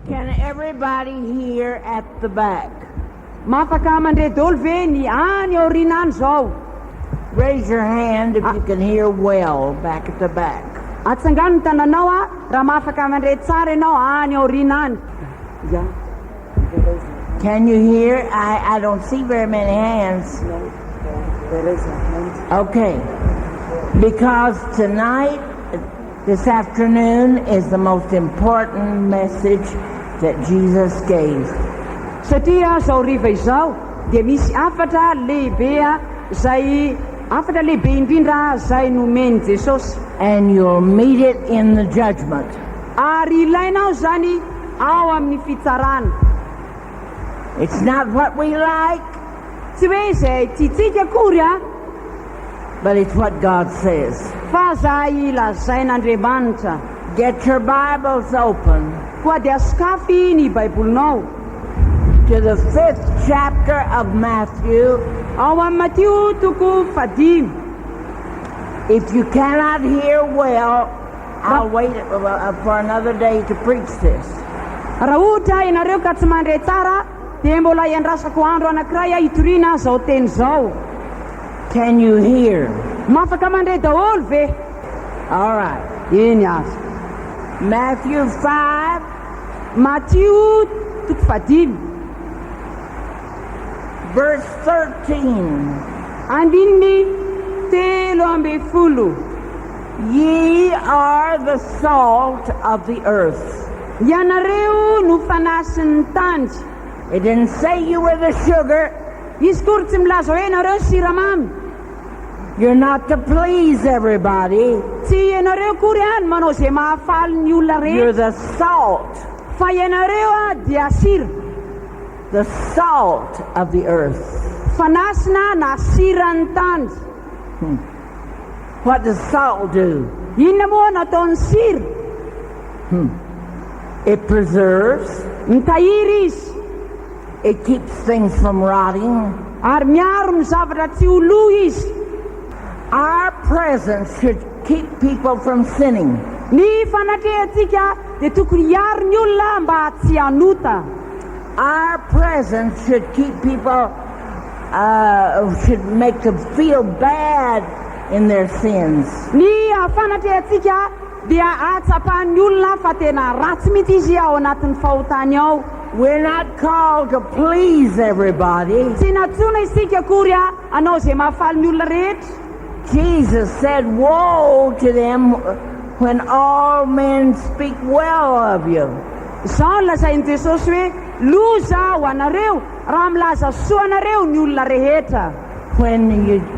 Can everybody hear at the back? Mafaka mandray daholo ve ny any aoriana any zao? Raise your hand if you can hear well back at the back. Atsangano ny tananao a raha mafaka mandray tsara ianao any aoriana any. Can you hear? I don't see very many hands. Okay. Because tonight, this afternoon, is the most important message that Jesus gave. Satria zao riva izao dia misy afatra lehibe indrindra zay nomeny Jesosy. And you'll meet it in the judgment. Ary ilainao zany ao amin'ny fitsarana. It's not what we like, Tsy hoe zay tiatsika akory a, but it's what God says. fa zay lazain'Andriamanitra. Get your Bibles open Koa dia sokafy ny baibolinao to the 5th chapter of Matthew. ao amin'ny Matio toko 5. If you cannot hear well, I'll wait for another day to preach this. Raha ohatra ianareo ka tsy mandray tsara dia mbola iandrasako andro anankiray hitoriana zao teny zao. Can you hear? Mafaka mandray daholo ve? All right. Eny azy. Matthew 5, Matio toko 5 verse 13. andininy 13. Ye are the salt of the earth. Ianareo no fanasin'ny tany. It didn't say you were the sugar. Izy kory tsy milaza hoe ianareo siramamy. You're not to please everybody. Tsy ianareo kory any manao zay mahafaly ny olona You're rehetra. the salt. Fa ianareo a dia sira. The salt of the earth. Fanasina na siran'ny tany. What does salt do? Inona moa nataon'ny sira? It preserves. Mitahiry izy It keeps things from rotting. ary miaro ny zavatra tsy ho lo izy. Our presence should keep people from sinning. Ny fanatrehantsika dia tokony hiaro ny olona mba tsy hanota. Our presence should keep people, should make them feel bad in their sins. Ny fanatrehantsika dia atsapahan'ny olona fa tena ratsy mihitsy izy ao anatin'ny fahotany ao. We're not called to please everybody. Tsy natsoina isika akory a anao zay mahafaly ny olona rehetra. Jesus said, woe to them when all men speak well of you. Zao ny lazain'i Jesosy hoe loza ho anareo raha milaza soa anareo ny olona rehetra. When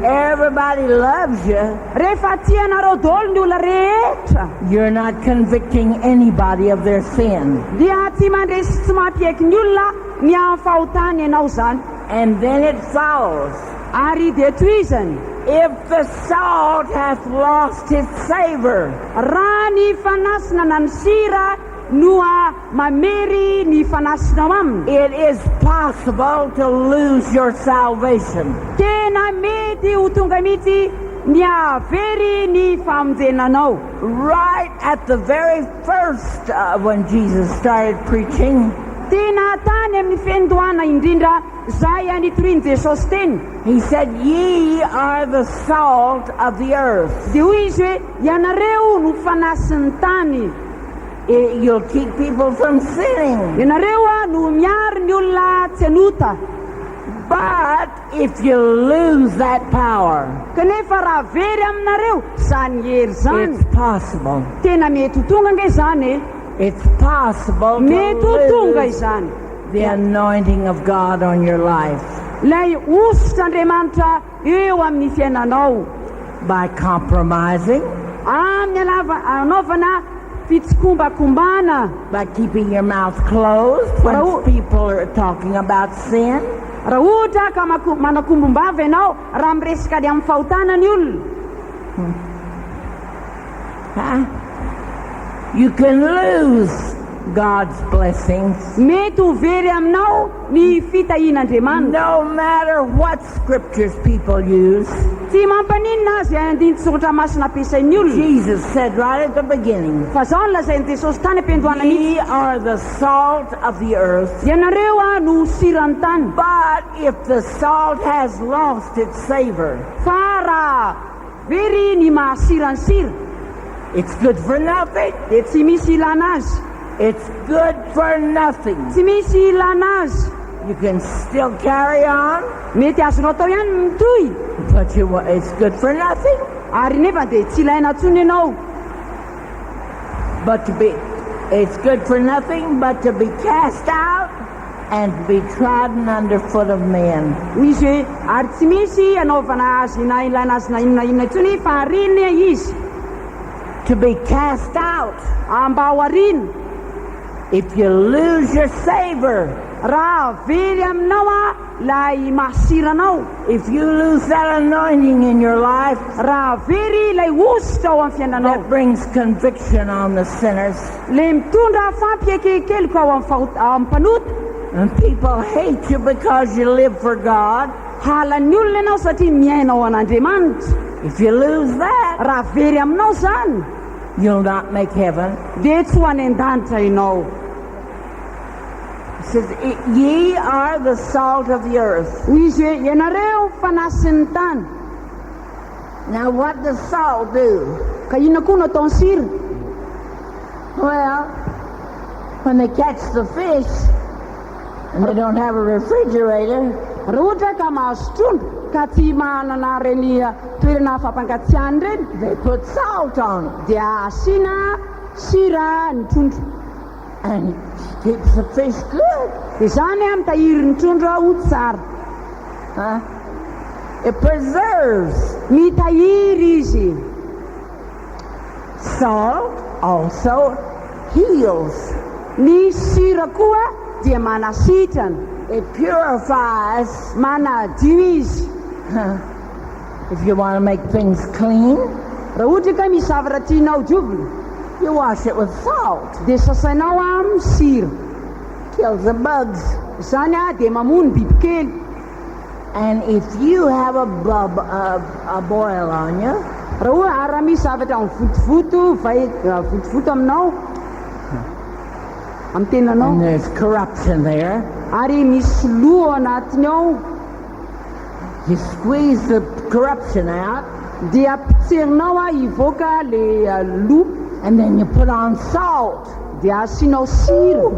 everybody loves you, Rehefa tia anareo daholo ny olona rehetra you're not convicting anybody of their sin. dia tsy mandresy tsy mampieky ny olona ny amin'ny fahotany ianao zany. And then it follows. Ary dia toizany If the salt hath lost its savor, raha ny fanasina na ny sira noa mamery ny fanasina aminy, it is possible to lose your salvation. tena mety ho tonga mihitsy ny avery ny famonjenanao. Right at the very first, when Jesus started preaching, Tena tany amin'ny fiandohana indrindra zay anitoriany Jesosy teny. he said, ye are the salt of the earth. Dia hoy izy hoe ianareo no fanasin'ny tany. You'll keep people from sinning. Ianareo a no miaro ny olona tsy hanota. But if you lose that power, Kanefa raha very aminareo zany hery zany, it's possible. tena mety ho tonga nge zany e. It's possible Mety ho to tonga lose izany. the anointing of God on your life Lay ositr'Andriamanitra eo amin'ny fiainanao by compromising, amin'ny anaovana fitsokombakombana. by keeping your mouth closed when people are talking about sin. Raha ohatra ka manakombombava ianao raha miresaka ny amin'ny fahotana ny olona, Huh? You can lose God's blessings. mety ho very aminao ny fitahian'andriamanitra. No matter what scriptures people use, Tsy mampaninona azy andiny tsoratra masina ampiasain'ny olona. Jesus said right at the beginning, Fa zao no lazain'i Jesosy tany am-piandohana ye mihitsy. are the salt of the earth. Ianareo no siran'ny tany. But if the salt has lost its savor, Fa raha very ny mahasira ny sira, it's good for nothing. dia tsy misy ilana azy. It's good for nothing. Tsy misy ilana azy. You can still carry on, Mety azonao atao ihany mitohy. but it's good for nothing. Ary nefa dia tsy ilaina intsony ianao. But it's good for nothing but to be cast out and to be trodden underfoot of men. Misy hoe ary tsy misy anaovana azy na ilaina azy na inona intsony fa arina izy. To be cast out. Mba ho arina. If you lose your savor, Raha very aminao lay mahasiranao. if you lose that anointing in your life, Raha very lay ositra ao amin'ny fiainanao. that brings conviction on the sinners. Le mitondra fampiekikeliko ao amin'ny mpanota. And people hate you because you live for God. Halan'ny olona ianao satria miaina ao an'Andriamanitra. If you lose that, Raha very aminao zany, you'll not make heaven. dia tsy ho any an-danitra ianao. It says, ye are the salt of the earth. Hoy izy hoe ianareo fanasin'ny tany. Now what does salt do? Ka inona koa no ataon'ny sira? Well, when they catch the fish and they don't have a refrigerator, Raha ohatra ka mahazo trondro ka tsy manana reny toerana fampangatsiahany reny, they put salt on it dia asiana sira ny trondro. and it keeps the fish good. Dia zany mitahiry ny trondro ho tsara. Huh? It preserves. Mitahiry izy. Salt also heals. Ny sira koa dia manasitrana, It purifies. manadio izy. If you want to make things clean, Raha ohatra ka misy zavatra tianao diovina, you wash it with salt. dia sasainao amin'ny sira. Kills the bugs. Zany dia mamono bibikely. And if you have a boil on you, Raha misy zavatra mivotovoto votovoto aminao amin'ny tenanao, and there's corruption there, ary misy lo ao anatiny ao, you squeeze the corruption out, dia pitserinao hivoaka le lo, and then you put on salt. dia asianao sira.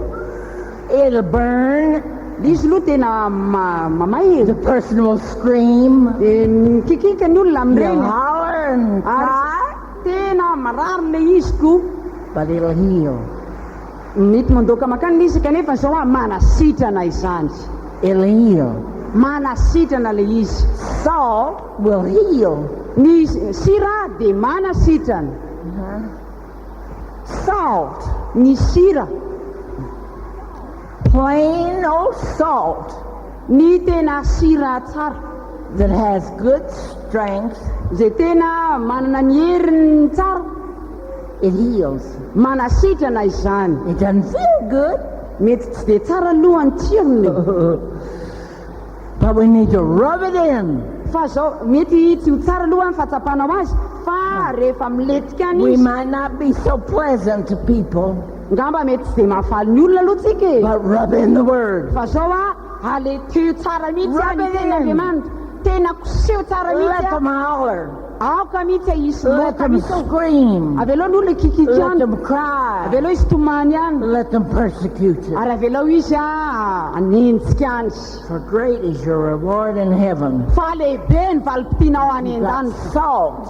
It'll burn. Izy lo tena mamay. The person will scream. Dia mikikika ny olona You'll amin'ireny. holler and Ary cry, tena marary le izy ko. but it'll heal. Mety mandoaka makany le izy kanefa zao manasitrana izany. It'll heal. Manasitrana le izy. Salt will heal. Ny sira dia manasitrana. Salt, Ny sira, plain old salt ny tena sira tsara, that has good strength, izay tena manana ny heriny tsara, it heals. manasitrana izany. It doesn't feel good, Mety tsy dia tsara aloha ny tsirony, but we need to rub it in. fa zao mety tsy ho tsara aloha ny fatsapanao azy, fa rehefa miletika any We izy, might not be so pleasant to people, ngamba mety tsy dia mahafaly ny olona aloha tsika e. but rub in the word. Fa zao ale teo tsara mihitsy Rub any it tena in. Andriamanitra, tena koseho tsara Let mihitsy them holler. aoka mihitsy isy Let loka them mihitsy. scream. Avelao ny olona kikika Let ihany, them cry. avelao izy tomany ihany, Let them persecute you. ary avelao izy anentsika any. For great is your reward in heaven. Fa lehibe ny valim-potianao any That's an-danitra, salt.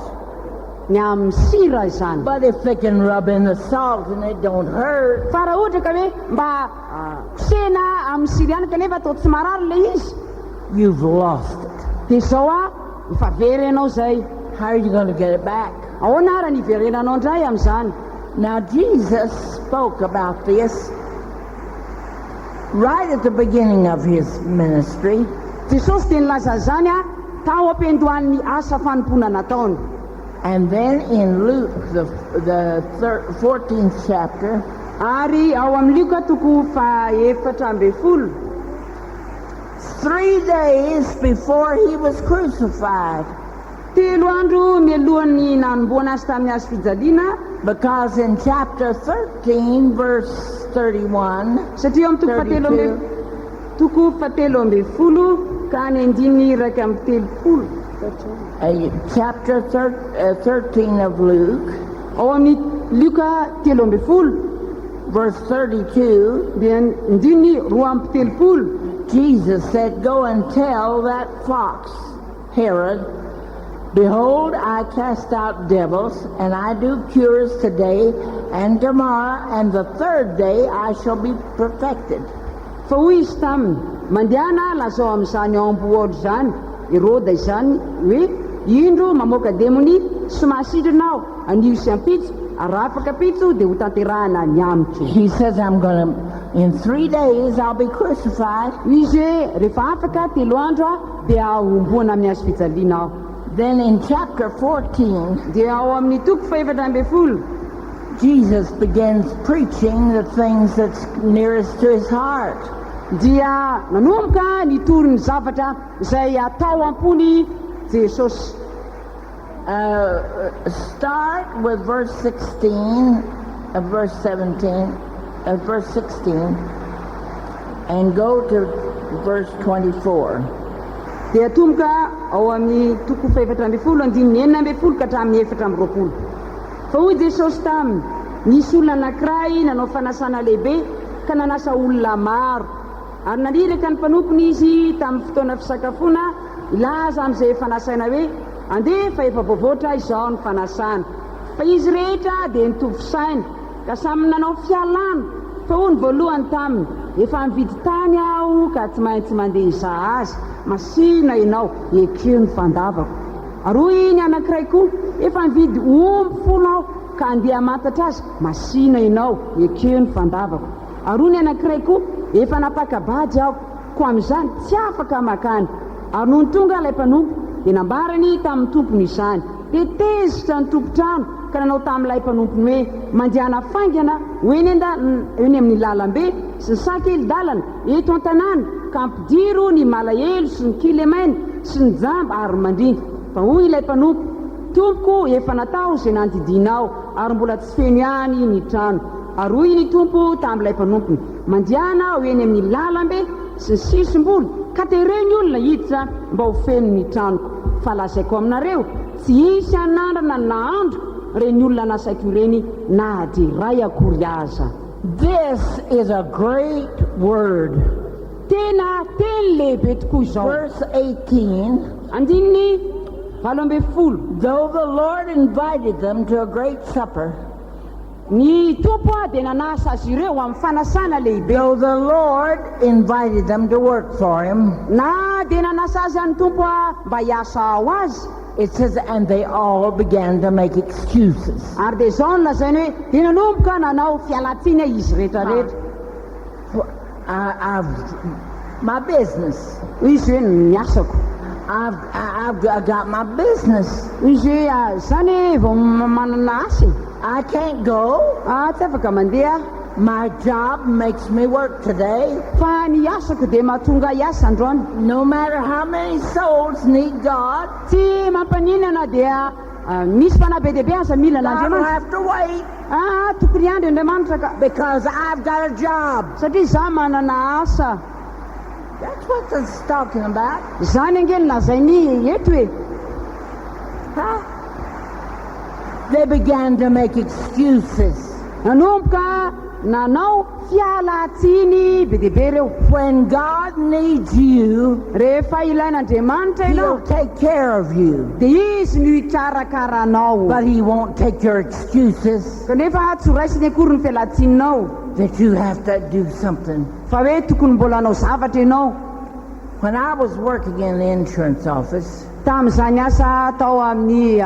ny amin'ny sira izany. But if they can rub in the salt and it don't hurt, Fa raha ohatra ka hoe mba kosehana amin'ny sira ihany kanefa atao tsy marary le izy, you've lost it. dia zao mifavery ianao zay. How are you going to get it back? Ahoana ara ny iverenanao indray amin'izany? Now Jesus spoke about this right at the beginning of his ministry. Jesosy dia nilaza zany tao am-piandohan'ny asa fanompona nataony. And then in Luke, the 14th chapter, Ary ao amin'ny Luka toko faefatra amby folo. 3 days before he was crucified. 3 andro mialohan'ny nanomboana azy tamin'ny hazo fijaliana. Because in chapter 13, verse 31, Satria amin'ny toko fahatelo amby folo ka ny andiny iraika amby telopolo. chapter 13 of Luke, Ao amin'ny Luka telo amby folo, verse 32, dia andiny roa amby telopolo. Jesus said, "Go and tell that fox, Herod, behold, I cast out devils, and I do cures today and tomorrow, and the third day I shall be perfected." Fa hoy izy taminy, mandehana lazao amin'izany amboôly zany, Herôda izany, hoe indro mamoaka demoni sy mahasitrana anio sy ampitso, arafaka pitso dia ho tanterahana ny amitro. He says, in 3 days I'll be crucified. Izy hoe rehefa afaka telo andro dia homboana amin'ny hazo fijaliana aho. Then in chapter 14, Dia ao amin'ny toko faefatra amby folo, Jesus begins preaching the things that's nearest to his heart. dia nanomboka nitoriny zavatra izay atao am-pony Jesosy. Start with verse 16, verse 17, verse 16, and go to verse 24. Dia tomboka ao amin'ny toko faefatra amby folo andininy enina amby folo ka hatramin'ny efatra amby roapolo. Fa hoy Jesosy taminy, nisy olona anankiray nanao fanasana lehibe ka nanasa olona maro, ary naniraka ny mpanompony izy tamin'ny fotoana fisakafoana ilaza amin'izay fanasaina hoe andefa efa voavoatra izao ny fanasana. Fa izy rehetra dia nitovy saina ka samy nanao fialana. Fa hoy ny voalohany taminy, efa mividy tany aho ka tsy maintsy mandeha hizaha azy, masina ianao ekeo ny fandavako. Ary hoy ny anankiray koa, efa mividy omby 10 aho ka andeha hamantatra azy, masina ianao ekeo ny fandavako. Ary hoy ny anankiray koa, efa napaka-bady aho ko amin'izany tsy afaka makany. Ary noho ny tonga ilay mpanompo dia nambarany tamin'ny tompony izany, dia tezitra ny tompo-trano ka nanao tamin'ilay mpanompony hoe mandehana faingana eny amin'ny lalambe sy ny sakely-dalana eto an-tanàna ka ampidiro ny malahelo sy ny kilemena sy ny jamba ary mandringa. Fa hoy ilay mpanompo, tompoko efa natao izay nantidinao ary mbola tsy feno ihany ny trano. Ary hoy ny tompo tamin'ilay mpanompony, mandehana eny amin'ny lalambe sy ny sisim-bolo ka tereny olona hiditra mba ho feno ny tranoko. Fa lazaiko aminareo, tsy hisy anandrana na andro reny olona nasaiko ireny na dia ray akory aza. This is a great word. Tena teny lehibe tokoa izao. Verse 18, andininy 12. though the Lord invited them to a great supper, Ny tompo dia nanasa azy ireo amin'ny fanasana lehibe. though the Lord invited them to work for him, Na dia nanasa azy any tompo mba hiasa ao azy. it says, and they all began to make excuses. Ary dia izao no lazainy hoe dia nanomboka nanao fialatsiny izy rehetrarehetra. I've my business. Izy hoe ny asako. I've got my business. Izy hoe zany vao manana asy. I can't go. Tsy afaka mandeha. My job makes me work today. Fa ny asako dia mahatonga hiasa androany. No matter how many souls need God, Tsy mampaninana dia misy fanabe dehibe aza mila I don't n'Andriamanitra. have to wait Tokony andro Andriamanitra ka. because I've got a job. Satria za manana asa. That's what it's talking about. Zany angely lazainy eto hoe. Huh? They began to make excuses. Nanomboka nanao fialatsiny be dehibe reo. When God needs you, Rehefa ilain'Andriamanitra He'll ianao take care of you. dia izy no hikarakaranao. But He won't take your excuses Kanefa tsy ho raisiny akory ny fialatsinao that you have to do something. fa hoe tokony mbola hanao zavatra ianao. When I was working in the insurance office, Tamin'izany asa tao amin'ny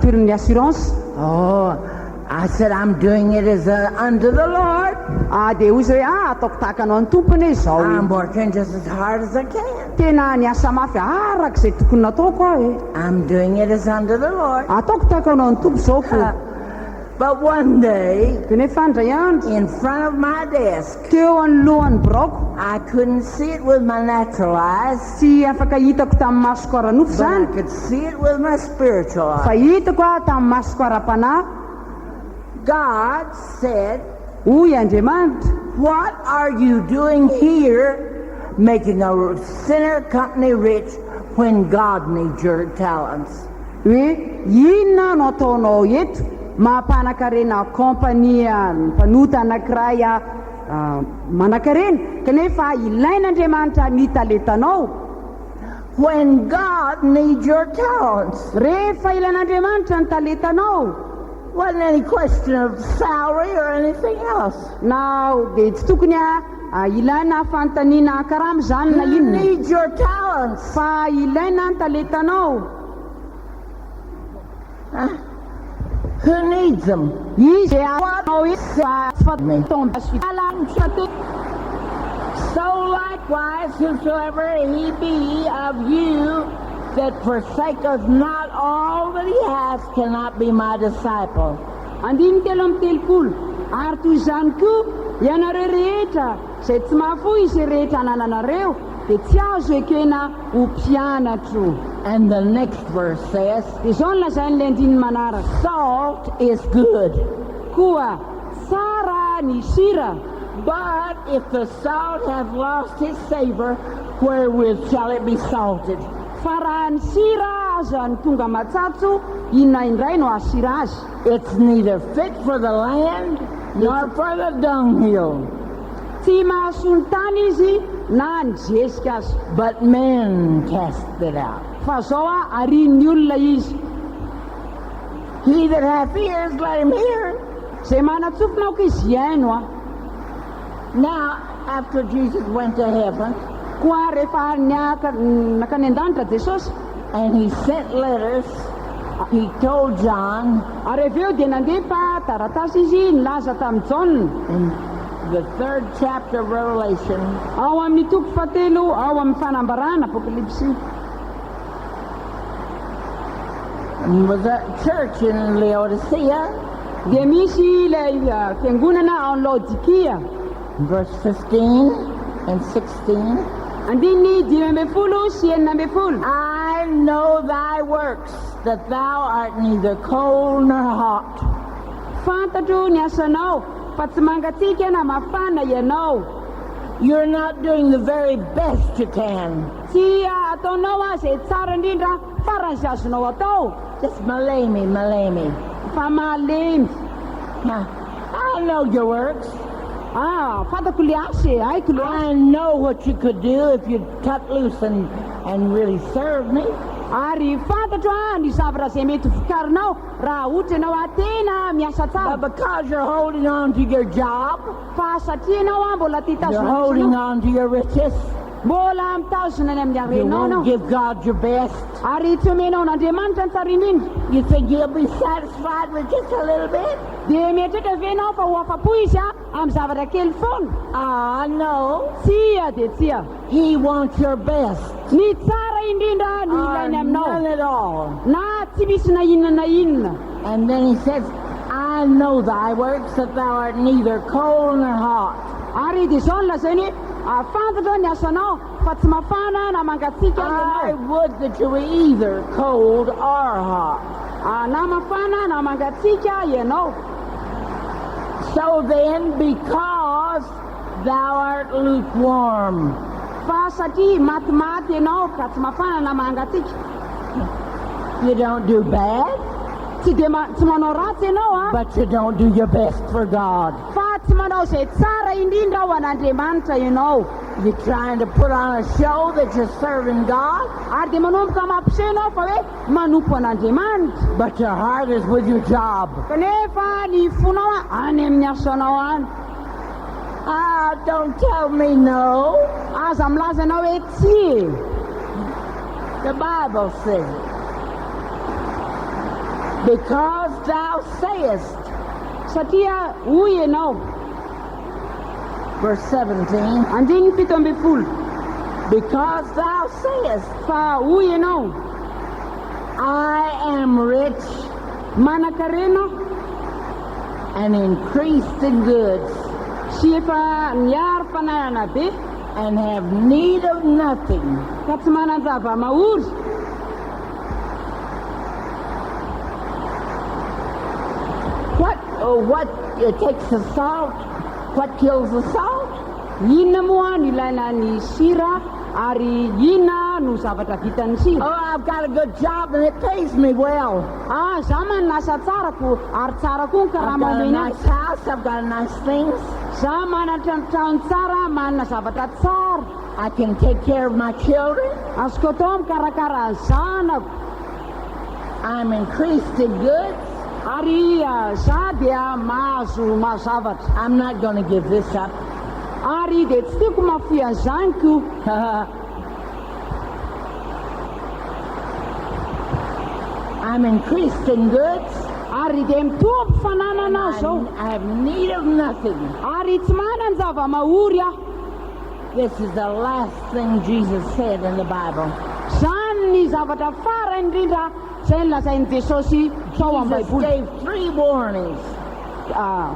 toeran'ny assurance, I said, I'm doing it as unto the Lord. dia hoy izy hoe ataoko tahaka anao ny tompony izao. I'm working just as hard as I can. Tena ny asa mafy arak'izay tokony nataoko aho. I'm doing it as unto the Lord. Ataoko tahaka anao ny tompo izao fo. But one day, Kanefa andray andro in front of my desk, teo anolohan'ny broko I couldn't see it with my natural eyes, tsy afaka hitako tamin'ny masoko ara-nofo but I zany could see it with my spiritual fa eyes. hitako a tamin'ny masoko ara-panahy. God said, Hoy Andriamanitra, what are you doing here making a sinner company rich when God needs your talents? hoe inona no ataonao eto mampanan-karena kompania mpanota anankiray manan-karena kanefa ilain'Andriamanitra ny talentanao. When God needs your talents, Rehefa ilain'Andriamanitra ny talentanao, wasn't any question of salary or anything else. na dia tsy tokony ilaina fanontaniana karama zany na He inona, needs your talents. fa ilaina ny talentanao. Who needs them? Izy So likewise, whosoever he be of you that forsaketh not all that he hath cannot be my disciple. andiny telo amin'ny telopolo ary toy izany koa ianareo rehetra izay tsy mahafoy izay rehetra anananareo dia tsy azo ekena ho mpianatro. And the next verse says, Dia izao no lazain'ilay andininy manaraka, salt is good, koa tsara ny sira, but if the salt hath lost its savor, wherewith shall it be salted? fa raha ny sira aza ny tonga matsatso, inona indray no ahasira azy? It's neither fit for the land nor for the dunghill, Tsy mahasony tany izy na ny zesika azy, but men cast it out. fa zao arian'ny olona izy. He that hath ears, let him hear. Zay manatsofina aoka izy hiaino a. Now, after Jesus went to heaven, Koa rehefa nakany an-danitra Jesosy, and he sent letters, he told John ary avy eo dia nandefa taratasy izy nilaza tamin'ny Jaona in the 3rd chapter of Revelation, ao amin'ny toko fahatelo ao amin'ny fanambarana Apokalipsy. and was a church in Laodicea, Dia misy ilay fiangonana ao amin'ny Laodikia, verse 15 and 16. andiny 12 sy 14. I know thy works, that thou art neither cold nor hot. Fantatro ny asanao, fa tsy mangatsiaka na mafana ianao. You're not doing the very best you can. Tsy ataonao izay tsara indrindra faran'izay azonao atao, Just malemy. fa malemy. I know your works. Fantako le asa e, haiko le asa. I know what you could do if you'd cut loose and really serve me. Ary fantatro ny zavatra izay mety vokarinao raha ohatra ianao tena miasa But tsara. because you're holding on to your job, Fa satria ianao mbola you're titazona holding anao, on to your riches, mbola mitazona ny amin'ny you arenao won't anao, give God your best. ary tsy omenao n'Andriamanitra ny tsara indrindra, You think you'll be satisfied with just a little bit? dia mieritreritra ve ianao fa ho afa-po izy amin'ny zavatra kely foana? No. Tsia dia tsia. He wants your best. Ny tsara indrindra ny ilainy None aminao, at all. na tsy misy na inona na inona. And then he says, I know thy works, that thou art neither cold nor hot. Ary dia izao no lazainy hoe fantatra ny asanao fa tsy mafana na mangatsiaka I ianao. would that you were either cold or hot. Na mafana na mangatsiaka ianao. So then, because thou art lukewarm, Fa satria matimaty ianao ka tsy mafana na mangatsiaka, you don't do bad, tsy manao ratsy ianao but you don't do your best for God. fa tsy manao izay tsara indrindra ho an'Andriamanitra ianao. You're trying to put on a show that you're serving God, Ary dia manomboka mampiseho ianao fa hoe manompo an'Andriamanitra, but your heart is with your job. kanefa ny fonao any amin'ny asanao any. Don't tell me no. Aza milaza anao hoe tsia. The Bible says, because thou sayest, Satria hoy ianao, verse 17, andiny 17, because thou sayest, fa hoy ianao, I am rich manan-karena and increased in goods, sy efa niara-pananana be and have need of nothing. ka tsy manan-java-mahory. What takes the salt? What kills the salt? Inona moa no ilaina ny sira ary inona no zavatra vitan'ny sira? Oh, I've got a good job and it pays me well. Za manasa tsarako ary tsara koa ny I've got a karama nice house, I've got nice things. za manana trano tsara, manana zavatra tsara, I can take care of my children. azoko atao mikarakara ny zanako I'm increased in goods. ary za dia mahazo mazavatra I'm not going to give this up. ary dia tsy tiako mafy an'izany I'm increased in goods. ary dia mitombo fananana zao I have need of nothing. ary tsy manana zava-mahory aho. This is the last thing Jesus said in the Bible. Zany ny zavatra farany indrindra izay nolazain'i Jesosy tao amin'ny Jesus Baiboly. gave 3 warnings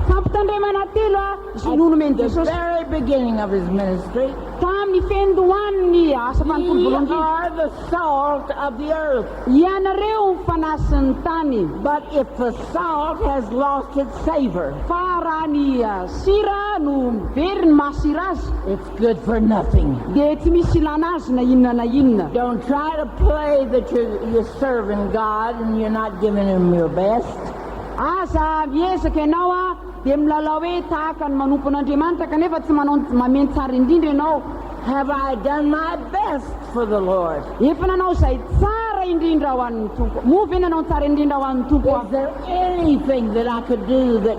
Fampitandremana telo sy nonomeny at the Jesosy very beginning of his ministry. tamin'ny fendohan'ny asa fanompoly Ye voalohany. are the salt of the earth. Ianareo ny fanasin'ny tany, But if the salt has lost its savor, fa raha ny sira no very ny masira azy it's good for nothing. dia tsy misy ilana azy na inona na inona. Don't try to play that you're serving God and you're not giving him your best. Aza miezaka ianao dia milalao hoe tahaka ny manompo an'Andriamanitra kanefa tsy mameno tsara indrindra ianao. Have I done my best for the Lord? Efa nanao izay tsara indrindra ho an'ny tompo, moa ve nanao tsara indrindra ho an'ny tompo Is there anything that I could do that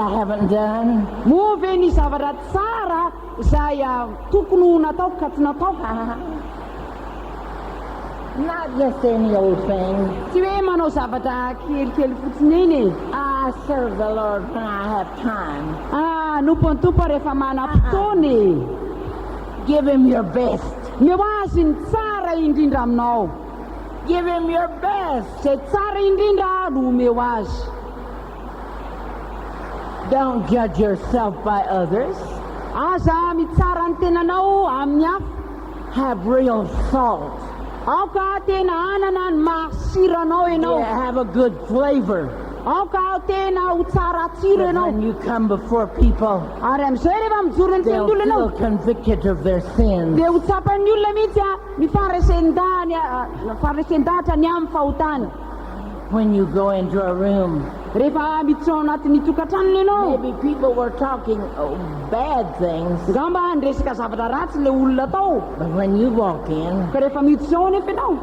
I haven't done? moa ve ny zavatra tsara izay tokony ho nataoko ka tsy natao? Not just any old thing. Tsy hoe manao zavatra kelikely fotsiny iny. I serve the Lord when I have time. Nompon'ny tompo rehefa manam-potoany. Give him your best. Meo azy ny tsara indrindra aminao. Give him your best. Izay tsara indrindra no meo azy. Don't judge yourself by others. Aza mitsara ny tenanao amin'ny hafa. Have real salt. Aoka tena anana ny mahasiranao ianao. Yeah, have a good flavor. Aoka tena ho tsara tsiro But ianao. when you come before people, Ary amin'izay rehefa mijoro ny they'll fiangonana feel ianao convicted of their sins. dia ho tsapan'ny olona mihitsy ny faharesendahatra ny amin'ny fahotany. When you go into a room, Rehefa miditra ao anatin'ny tokantrano ianao, maybe people were talking bad things, ngamba niresaka zavatra ratsy le olona tao. but when you walk in, Ka rehefa miditra ao nefa ianao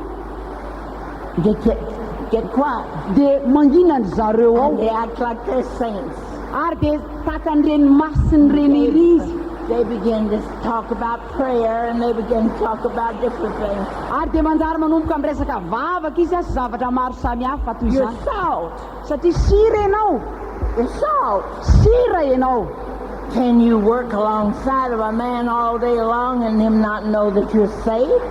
get quiet. dia mangina ny zareo ao And they act like they're saints. ary dia takan'ireny masiny reny ery izy. They begin to talk about prayer and they begin to talk about different things. Ary dia manjary manomboka miresaka vavaka izy sy zavatra maro samihafa toy You're izany salt. satria sira ianao. You're salt. Sira ianao. Can you work alongside of a man all day long and him not know that you're saved?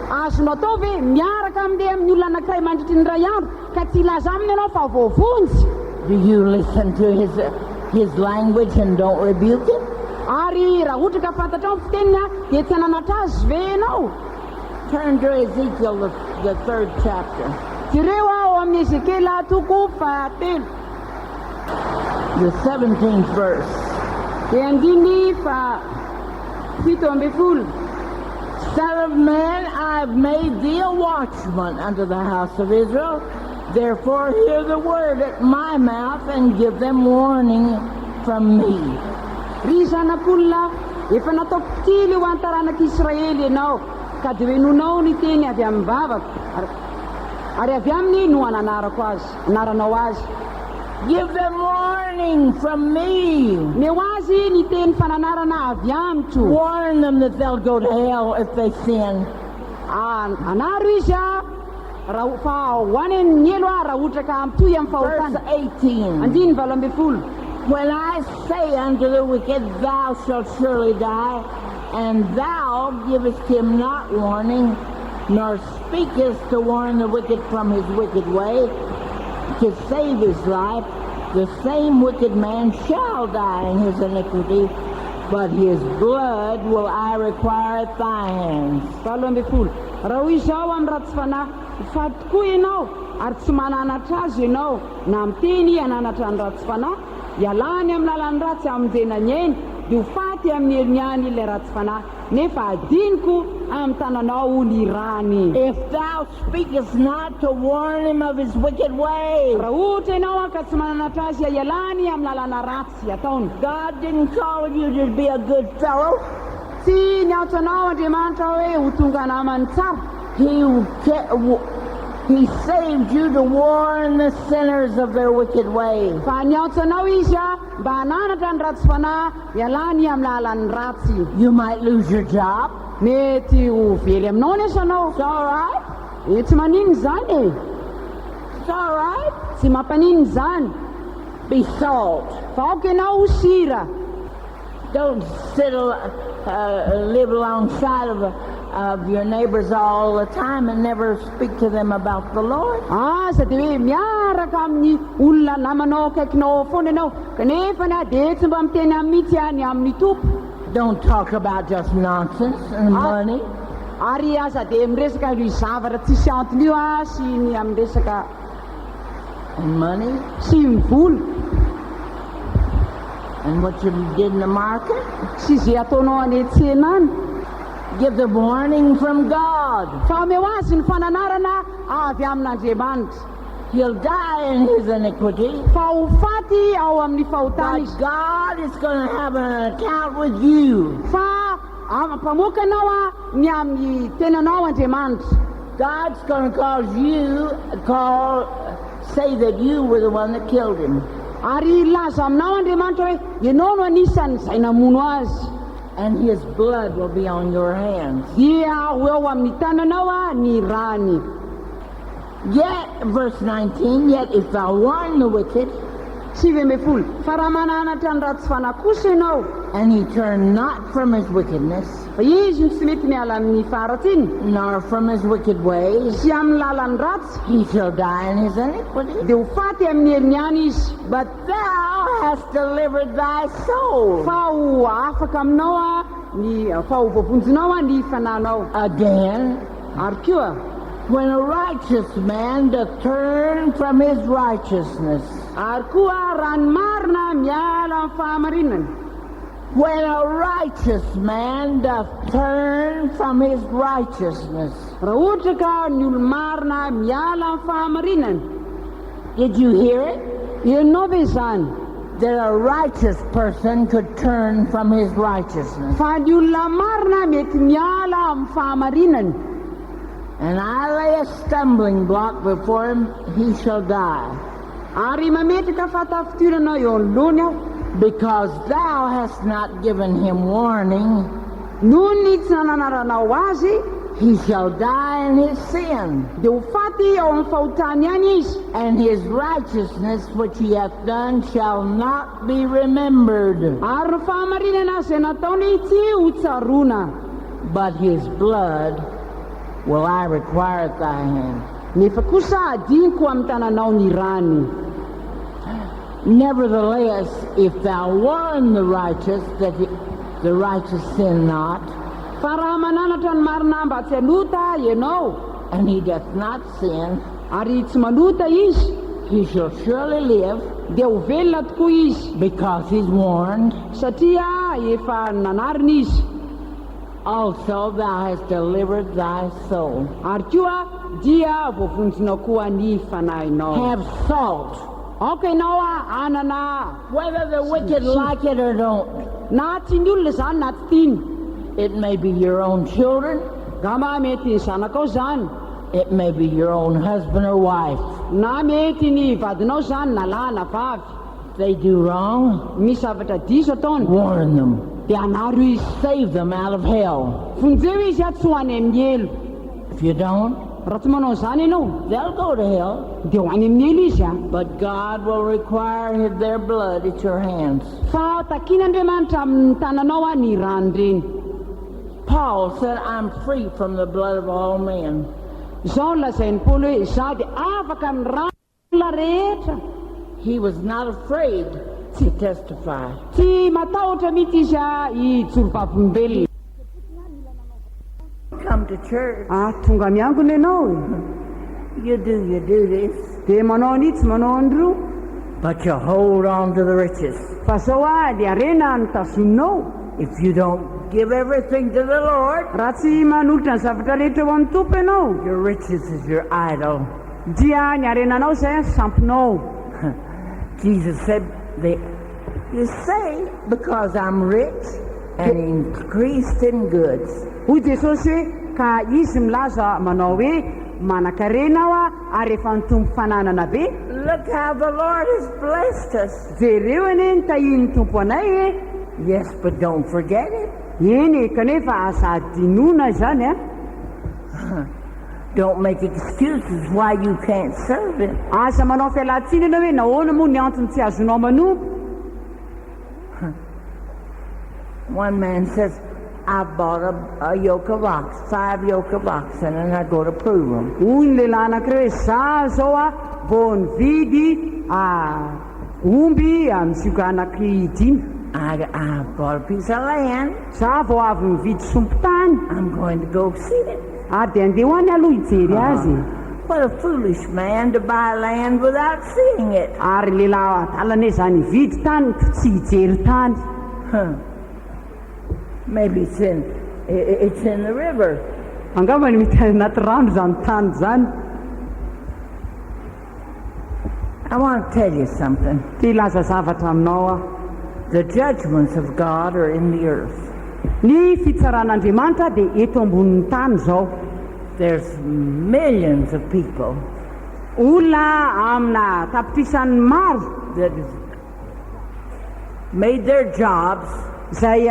Azonao atao ve miaraka amin'ilay amin'ny olona anankiray mandritry ny ray andro ka tsy ilaza aminy ianao fa voavonjy? Do you listen to his language and don't rebuke him? Ary raha ohatra ka fantatra ao ny fiteniny dia tsy hananatra azy ve ianao? Turn to Ezekiel, the 3rd chapter, Jereo ao amin'ny Ezekela toko fahatelo the 17th verse. dia andiny fa fito amby folo. Son of man, I've made thee a watchman unto the house of Israel. Therefore hear the word at my mouth and give them warning from me. Ry zanak'olona, efa nataoko mpitily ho an'ny taranak'Israely ianao ka dia hoenonao ny teny avy amin'ny vavaka ary avy aminy no ananarako azy, anaranao azy. Give them warning from me. Meo azy ny teny fananarana avy amiko. Warn them that they'll go to hell if they sin. Anaro izy raha fa hoany ny elo raha ohatra ka ampitohy amin'ny Verse fahotana. 18. Andiny valo amby folo. When I say unto the wicked, thou shalt surely die, and thou givest him not warning, nor speakest to warn the wicked from his wicked way, to save his life, the same wicked man shall die in his iniquity, but his blood will I require at thy hands. Raha hoy izao amin'ny ratsy fanahy, fa tokoa ianao ary tsy mananatra azy ianao na miteny hananatra ny ratsy fanahy, ialany amin'ny lalan'ny ratsy amonjena ny eny dia ho faty amin'ny herinany ilay ratsy fanahy, nefa adiniko amin'ny tananao ny rany. If thou speakest not to warn him of his wicked way, raha ohatra ianao ka tsy mananatra azy ialany amin'ny lalana ratsy ataony. God didn't call you to be a good fellow. Tsy niantso anao Andriamanitra hoe ho tonga namany tsara. He saved you to warn the sinners of their wicked way. Fa niantso anao izy mba hananatra ny ratsy fanahy ialany amin'ny lalan'ny ratsy. You might lose your job. Mety ho very aminao nesa anao. It's all right. Tsy maninona zany e. It's all right. Tsy mampaninona zany. Be salt. Fa aoka ianao ho sira. Don't live alongside of your neighbors all the time and never speak to them about the Lord. Sady hoe miaraka amin'ny olona namanao akaikinao foana ianao kanefa dia tsy mba miteny mihitsy ny amin'ny tompo. Don't talk about just nonsense and money. Ary aza dia miresaka io zavatra tsisy antony io sy ny amin'ny resaka and money sy ny vola and what you did in the market. Sy izay ataonao any an-tsena any. Give the warning from God. Fa omeo azy ny fananarana avy amin'Andriamanitra. He'll die in his iniquity. Fa ho faty ao amin'ny fahotany. But God is going to have an account with you. Fa mpamoaka anao ny amin'ny tenanao Andriamanitra. God's going to say that you were the one that killed him. Ary laza aminao Andriamanitra hoe ianao no anisany izay namono azy. And his blood will be on your hands. Dia ho eo amin'ny tananao ny rany. Yet, verse 19, yet if thou warn the wicked, fa raha mananatra ny ratsy fanahy kosa ianao, and he turn not from his wickedness, fa izy tsy mety miala amin'ny faratsiny, nor from his wicked ways, sy amin'ny lalan'ny ratsy, he shall die in his iniquity. dia ho faty amin'ny heriny any izy. But thou hast delivered thy soul. Fa ho afaka aminao fa ho voavonjinao ny fananao. Again, ary koa, when a righteous man doth turn from his righteousness, ary koa raha ny marina miala amin'ny fahamarinana. When a righteous man doth turn from his righteousness. Raha ohatra ka ny olo marina miala amin'ny fahamarinana. Did you hear it? Ianao ve zany? That a righteous person could turn from his righteousness. Fa ny olona marina mety miala amin'ny fahamarinana. And I lay a stumbling block before him, he shall die. Ary mametraka fatafitirana eo anoloany aho. Because thou hast not given him warning, noho ny tsy nananaranao azy, he shall die in his sin. Dia ho faty ao amin'ny fahotany any izy. And his righteousness which he hath done shall not be remembered. Ary ny fahamarinana izay nataony tsy ho tsarona. But his blood will I require at thy hand. Nefa kosa adiniko amin'ny tananao ny rany. Nevertheless, if thou warn the righteous, that the righteous sin not, fa raha mananatra ny marina mba tsy halota ianao, and he doth not sin, ary tsy malota izy, he shall surely live, dia ho velona tokoa izy, because he's warned. Satria efa nanarina izy. Also thou hast delivered thy soul. Ary koa dia voavonjinao koa ny fanahinao. Have salt. Okay, ianao anana. Whether the wicked like it or don't. Na tsy ny olona zany na tsy tiany. It may be your own children. Gama mety ny zanakao zany. It may be your own husband or wife. Na mety ny vadinao zany na lahy na vavy. They do wrong. Misy zavatra diso ataony. Warn them. Dia anaro izy. Save them out of hell. Vonjeo izy tsy ho any amin'ny elo. If you don't, raha tsy manao zany ianao, they'll go to hell. Dia ho any amin'ny elo izy. But God will require their blood at your hands. Fa takian'Andriamanitra amin'ny tananao ny rany reny. Paul said, I'm free from the blood of all men. Zao lazainy Paul hoe za dia afaka amin'ny rano rehetra. He was not afraid to testify. Tsy matahotra mihitsy izy hitsorom-pavolombelona. Come to church. Tonga miangona ianao You do this. dia manao an'itsy manao an'ireo But you hold on to the riches. fa zao le arena no tazoninao. If you don't give everything to the Lord, Raha tsy manolotra ny zavatra rehetra eo amin'ny tompo ianao your riches is your idol. dia ny arenanao zay sampinao. Jesus said, you say, because I'm rich and increased in goods. Hoy Jesosy hoe ka izy milaza manao hoe manan-karena aho ary efa nitombo fananana be. Look how the Lord has blessed us. Jereo anie ny tahin'ny tompo anay e. Yes, but don't forget it. Eny kanefa aza dinona izany Don't make excuses why you can't serve it. Aza manao fialatsiny ianao hoe nahoana moa ny antony tsy azonao manompo. One man says, I bought a yoke of ox, 5 yoke of oxen, and I go to prove them. Hoy ny lehilahy anankiray hoe za zao vao nividy omby misioka anankidimy. I bought a piece of land. Za vao avy mividy sompotany I'm going to go see it. dia andeha hoany aloha hijery azy. What a foolish man to buy land without seeing it. Ary lehilahy adalana zany hividy tany tsy hijery tany. Maybe it's in the river. Angambany mety anaty rano zany tany zany. I want to tell you something. Ty laza zavatra aminao The judgments of God are in the earth. Ny fitsaran'Andriamanitra dia eto ambonin'ny tany zao. There's millions of people Olona amina tapitrisan'ny maro that have made their jobs izay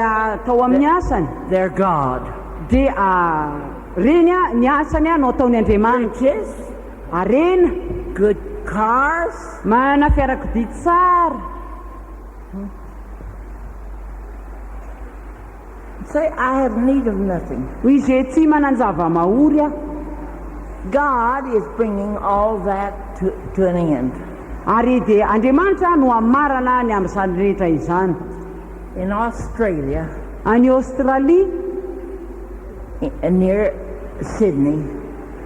tao amin'ny asany their God. dia reny ny asany no ataony Andriamanitra. Riches, Arena, good cars, manana fiarakodia tsara. say, I have need of nothing. Hoy izay tsy manan-java mahory God is bringing all that to an end. Ary dia Andriamanitra no amarana ny amin'izany rehetra izany. In Australia, Any Australia near Sydney,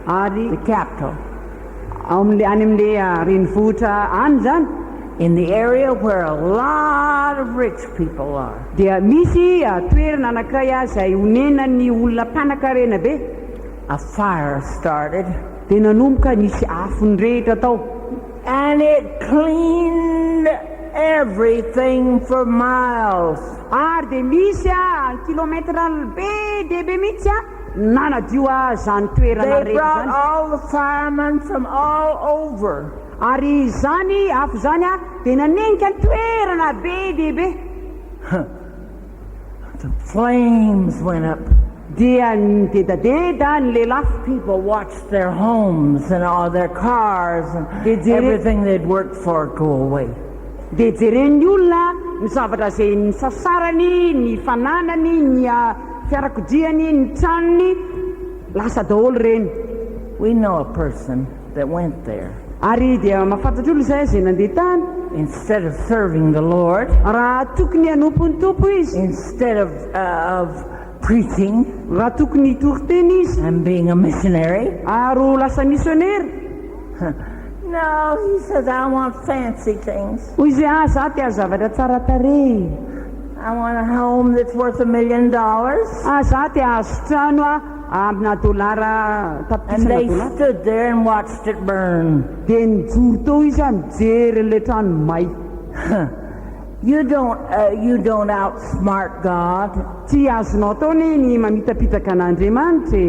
ary the capital, any amin'le renivohitra any zany in the area where a lot of rich people are, dia misy toerana anankiray izay honenan'ny olona mpanan-karena be. a fire started Dia nanomboka nisy afony rehetra tao and it cleaned everything for miles. ary dia misy kilometra be dia be mihitsy nanadio zany toerana They rehetra brought zany. all the firemen from all over. Ary zany afo zany dia nanenika ny toerana be dia be. The flames went up. Dia nidedadeda ny lehilahy. People watched their homes and all their cars and everything they'd worked for go away. Dia jeren'ny olona ny zavatra izay ny sasarany, ny fananany, ny fiarakodiany, ny tranony lasa daholo reny. We know a person that went there. Ary dia mahafantatra olona izay izay nandeha tany. Instead of serving the Lord, Raha tokony hanompo ny tompo izy, instead of preaching raha tokony toriteny izy and being a missionary, ary ho lasa misionera, no, he says, I want fancy things. hoy izay za tia zavatra tsara tarehy. I want a home that's worth $1 million. Za tia azo trano amina dolara And tapitrisana they dolara. stood there and watched it burn. Dia nijoro tao izy mijery an'ilay trano may. You don't outsmart God. Tsy azonao taony ny mamitapitaka an'Andriamanitra.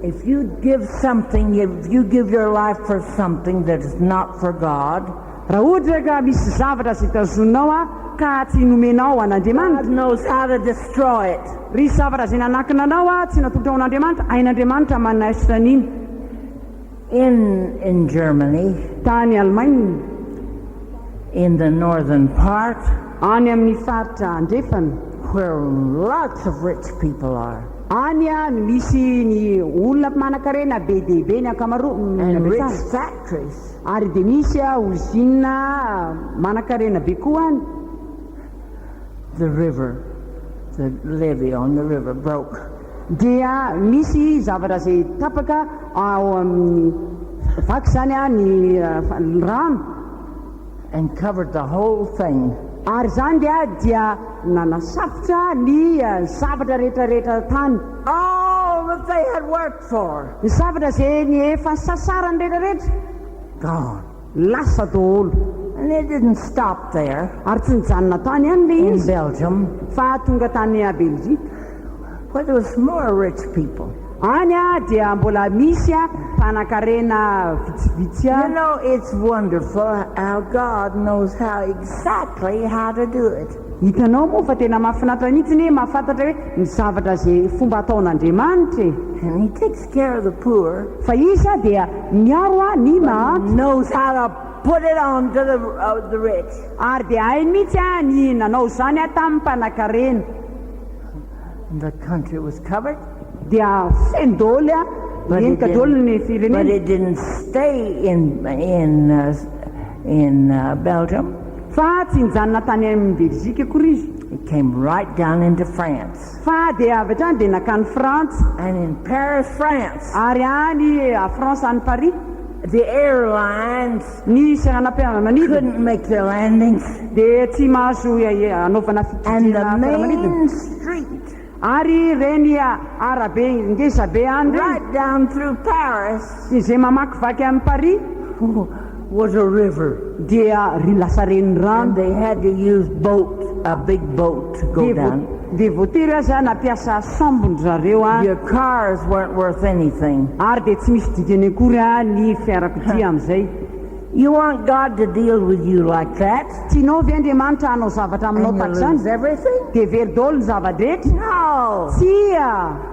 If you give something, if you give your life for something that is not for God, Raha ohatra ka misy zavatra izay tazonao ka tsy nomenao God an'Andriamanitra, knows how to destroy it. ry zavatra izay nanakina anao tsy natolotra ao an'Andriamanitra, hain'Andriamanitra manaisitra an'iny. In Germany, Tany Allemagne, in the northern part, any amin'ny faritra andrefana, where lots of rich people are, any a no misy ny olona manan-karena be dehibe ny and rich ankamaroany factories. ary dia misy a uzina manan-karena be koa any. The river, the levee on the river broke. Dia misy zavatra zay tapaka ao amin'ny vaky zany a ny rano And covered the whole thing. ary zany dia nanasafotra ny zavatra rehetrarehetra tany, All that they had worked for, ny zavatra zay ny efa sasarany rehetrarehetra gone. lasa daholo. And it didn't stop there Ary tsy nijanona tany any le in izy Belgium, fa tonga tany a Belzika. where there was more rich people. Any a dia mbola misy a mpanan-karena vitsivitsy You a. know, it's wonderful how God knows how exactly how to do it. Hitanao moa fa tena mahafinaritra mihitsy hoe mahafantatra hoe ny zavatra zay fomba ataon'Andriamanitra e. And He takes care of the poor. Fa izy a dia miaro a ny mahantra Knows how to put it on to the rich. ary dia hainy mihitsy a ny nanao zany a tamin'ny mpanan-karena. And the country was covered, Dia feno daholo a but menika daholo ny but firenena. it didn't stay in Belgium. Fa tsy nijanona tany amin'ny Belzika akory izy, It came right down into France. fa dia avy hatrany dia nakany Frantsa And in Paris, France, ary any a Fransa any Paris. the airlines Ny sagnanam-piaramanidina couldn't make their landings. dia tsy mahazo anaovana And the fitirana fiaramanidina. main street, Ary reny arabe ngezabe any reny right down through Paris, izay mamakivaky amin'ny Paris was a river. dia lasa reny And rano. they had to use a big boat to go down. Dia voatery azy nampiasa sambony zareo a Your cars weren't worth anything. ary dia tsy misy dikany akory ny fiarakodia amizay. You want God to deal with you like that, Tianao ve Andriamanitra hanao zavatra aminao and you tahaka lose izany everything? dia very daholo ny zavadrehetra? No. Tsia,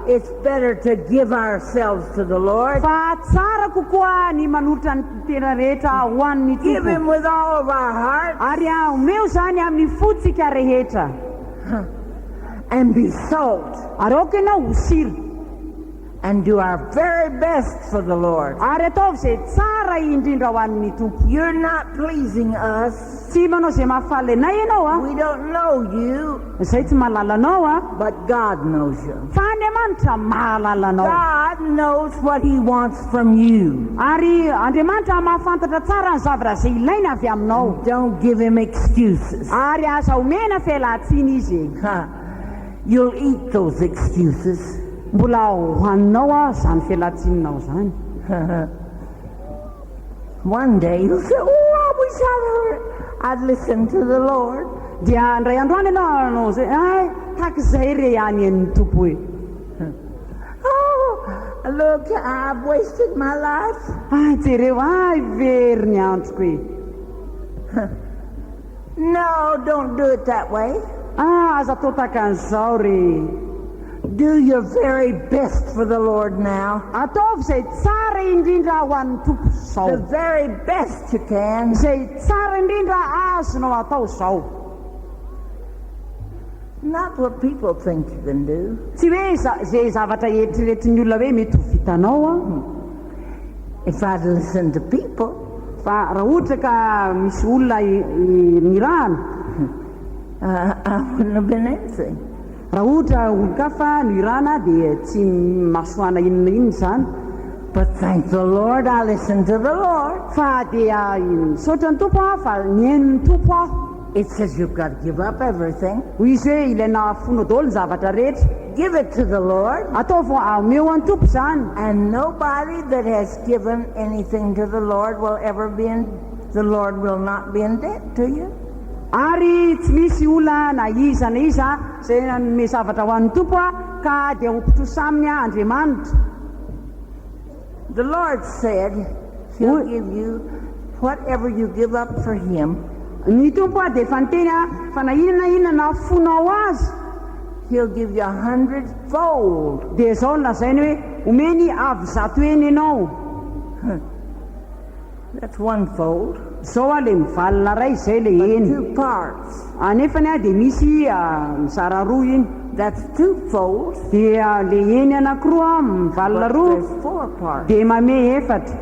It's better to give ourselves to the Lord. fa tsara kokoa ny manolotra ny tena rehetra ho an'ny Give Tompo Him with all of our heart ary omeo zany amin'ny fotsika rehetra and be salt ary aoka ianao ho sira and do our very best for the Lord. ary ataovy zay tsara indrindra ho an'ny Tompo. You're not pleasing us. Tsy manao zay mahafaly anay ianao a, We don't know you, izay tsy mahalala anao a, but God knows you. fa Andriamanitra mahalala anao God knows what He wants from you. ary Andriamanitra mahafantatra tsara ny zavatra zay ilaina avy aminao Don't give Him excuses. ary aza omena fialan-tsiny izy. Huh. You'll eat those excuses. Mbola hohaninao a zany fialan-tsininao zany. One day you'll say, "Oh, I wish I'd listened to the Lord." Dia ndray androany ianao zay tahaka izay re any an'ny Tompo hoe Oh, look, I've wasted my life. jereo very ny androko e. No, don't do it that way. Aza atao tahaka an'izao re. Do your very best for the Lord now. Ataovy zay tsara indrindra ho an'ny Tompo The zao. very best you can. Zay tsara indrindra azonao atao zao. Not what people think you can do. Tsy hoe zay zavatra eritreretin'ny olona hoe mety ho vitanao a. If I'd listened to people, Fa raha ohatra ka misy olona mirahana, I wouldn't have been anything. raha ohatra olon-kafa no irana dia tsy mahasoana inona inona zany. But thank the Lord, I listened to the Lord. Fa dia misaotra ny Tompo a, fa nihaino ny Tompo aho. It says you've got to give up everything. Hoy izy hoe ilaina fonao daholo ny zavatra rehetra. Give it to the Lord. Ataovy omeo an'ny Tompo zany. And nobody that has given anything to the Lord will ever be the Lord will not be in debt to you. Ary tsy misy olona na iza zay nanome zavatra ho an'ny Tompo a ka dia hompitro saminy Andriamanitra. The Lord said He'll give you whatever you give up for Him. Ny Tompo a dia efa niteny a fa na inona na fonao azy He'll give you 100-fold. dia zao no lazainy hoe omeny avy zato eny ianao. That's one fold. Zao a le mivalina ray izay le But eny. 2 parts. Anefany a dia misy mizara roa iny. That's two folds. Dia le eny anankiroa mivalona But roa there's four parts. dia mame efatra.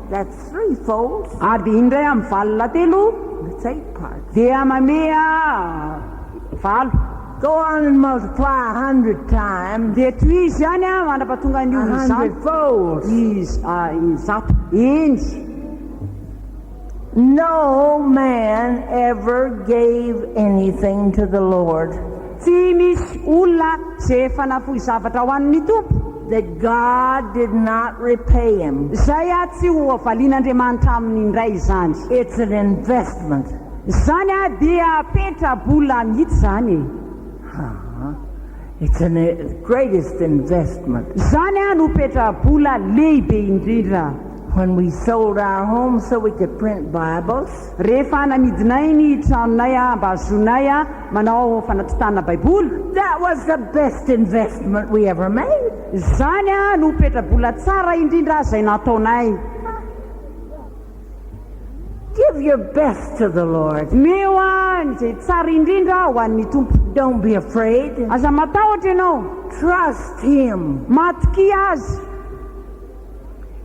That's three folds. Dia indray mivalona telo It's 8 parts. dia mame valo. Go on and multiply 100 times. Dia toy izy zany mandrapatonga ny olona 100 folds. zato inzy. No man ever gave anything to the Lord Tsy misy olona zay efa nafoy zavatra ho an'ny tompo that God did not repay him. zay tsy ho avalian'Andriamanitra amin'ny indray zany. It's an investment. Zany dia petra-bola mihitsy zany. It's the greatest investment. Zany no petra-bola lehibe indrindra. When we sold our home so we could print Bibles, Rehefa namidinay ny tranonay mba azonay manao fanatitana baiboly, that was the best investment we ever made. zany no petra-bola tsara indrindra zay nataonay. Give your best to the Lord. Meo zay tsara indrindra ho an'ny tompo. Don't be afraid. Aza matahotra ianao, Trust him. matoky azy.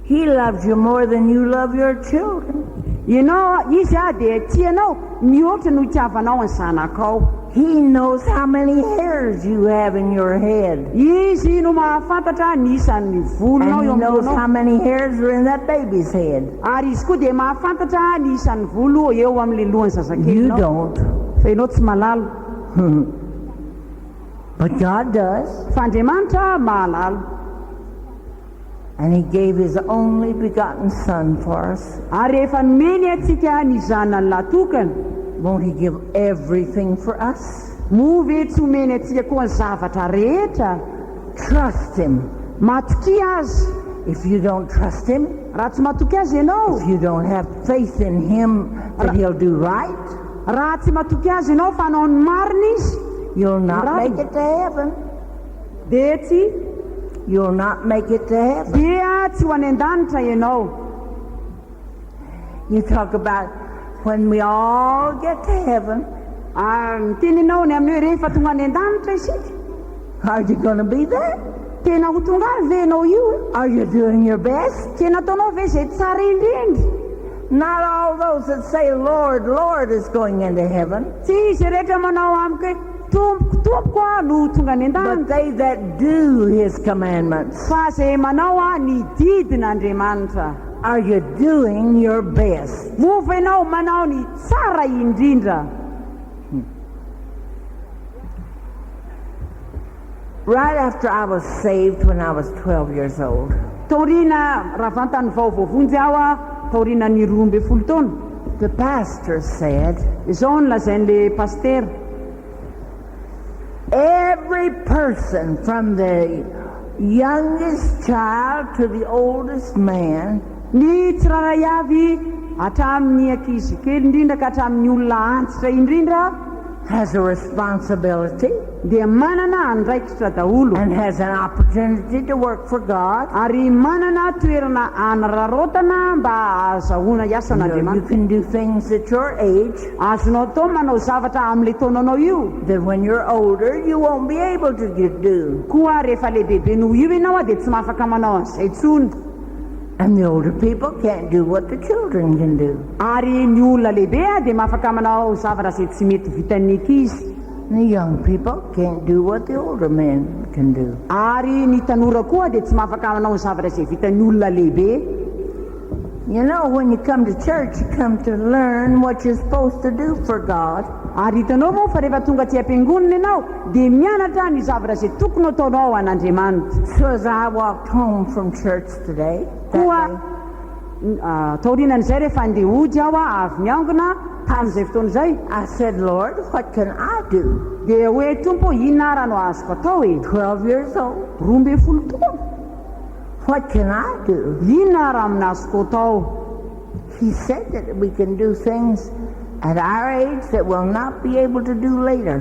He loves you more than you love your children. Ianao izy dia tianao mihoatra no itiavanao ny zanakao. He knows how many hairs you have in your head. Izy no mahafantatra ny isan'ny volonao And he eo knows aminao. how many hairs are in that baby's head. Ary izy koa dia mahafantatra ny isan'ny volo eo amin'le lohan'ny You zazakelinao. don't. Fa ianao tsy malalo. But God does. Fa Andriamanitra mahalalo. And he gave his only begotten Son for us. Ary rehefa nomeny atsika ny zanany latokana, Won't he give everything for us? moa ve tsy homeny atsika koa ny zavatra rehetra? Trust him. Matoky azy. If you don't trust him, Raha tsy matoky azy ianao, if you don't have faith in him that he'll do right, raha tsy matoky azy ianao fa hanao ny marina izy, you'll not Right. make it to heaven. dia tsy You'll not make it to heaven. dia tsy ho any an-danitra ianao. You talk about when we all get to heaven, Teninao ny amin'ny hoe rehefa tonga any an-danitra isika, are you going to be there? tena ho tonga ary ve ianao io? Are you doing your best? Tena ataonao ve zay tsara indrindra? Not all those that say, Lord, Lord, is going into heaven, Tsy izy rehetra manao amiko hoe tompoko tompoko no tonga any but an-danitra, they that do his commandments. fa zay manao ny didin'Andriamanitra. Are you doing your best? Moa fa ianao manao ny tsara indrindra. Right after I was saved when I was 12 years old, Taorina raha vantany vaovavonjy aho taorina ny 12 taona. the pastor said, Izao no lazain'le paster. every person from the youngest child to the oldest man Ny tsiraray avy hatramin'ny ankizy kely indrindra ka hatramin'ny olona antitra indrindra has a responsibility dia manana andraikitra daholo, and has an opportunity to work for God. ary manana toerana anararotana mba azahoana You asan'Andriamanitra. can do things at your age Azonao tao manao zavatra amin'le taonanao io, that when you're older you won't be able to do. koa rehefa lehibebe noho io ianao dia tsy mahafaka manao an'izay tsony. And the older people can't do what the children can do. Ary ny olona lehibe dia mahafaka manao zavatra zay tsy mety vitan'ny ankizy, The young people can't do what the older men can do. ary ny tanora koa dia tsy mahafaka manao zavatra zay vitan'ny olona lehibe. You know, when you come to church, you come to learn what you're supposed to do for God. Ary hitanao moa fa rehefa tonga aty am-piangonana ianao dia mianatra ny zavatra zay tokony ataonao an'Andriamanitra. So as I walked home from church today, Koa taorinan'izay rehefa andeha ody aho avy miangona tamin'izay fotoana izay, I said, Lord, what can I do? dia hoe tompo inona ara no azoko atao e? 12 years old. 12 taona, What can I do? inona ara amin'azoko atao? He said that we can do things at our age that we'll not be able to do later.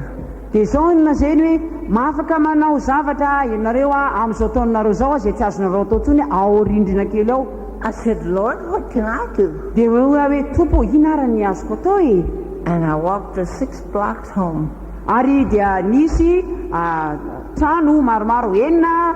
Dia izao ny lazainy hoe mahafaka manao zavatra ianareo amin'izao taonanareo zao zay tsy azonareo atao tsony aorindrina kely ao. I said, Lord, what can I do? Dia hoe tompo inona ara ny azoko atao e? And I walked the 6 blocks home. Ary dia nisy trano maromaro enina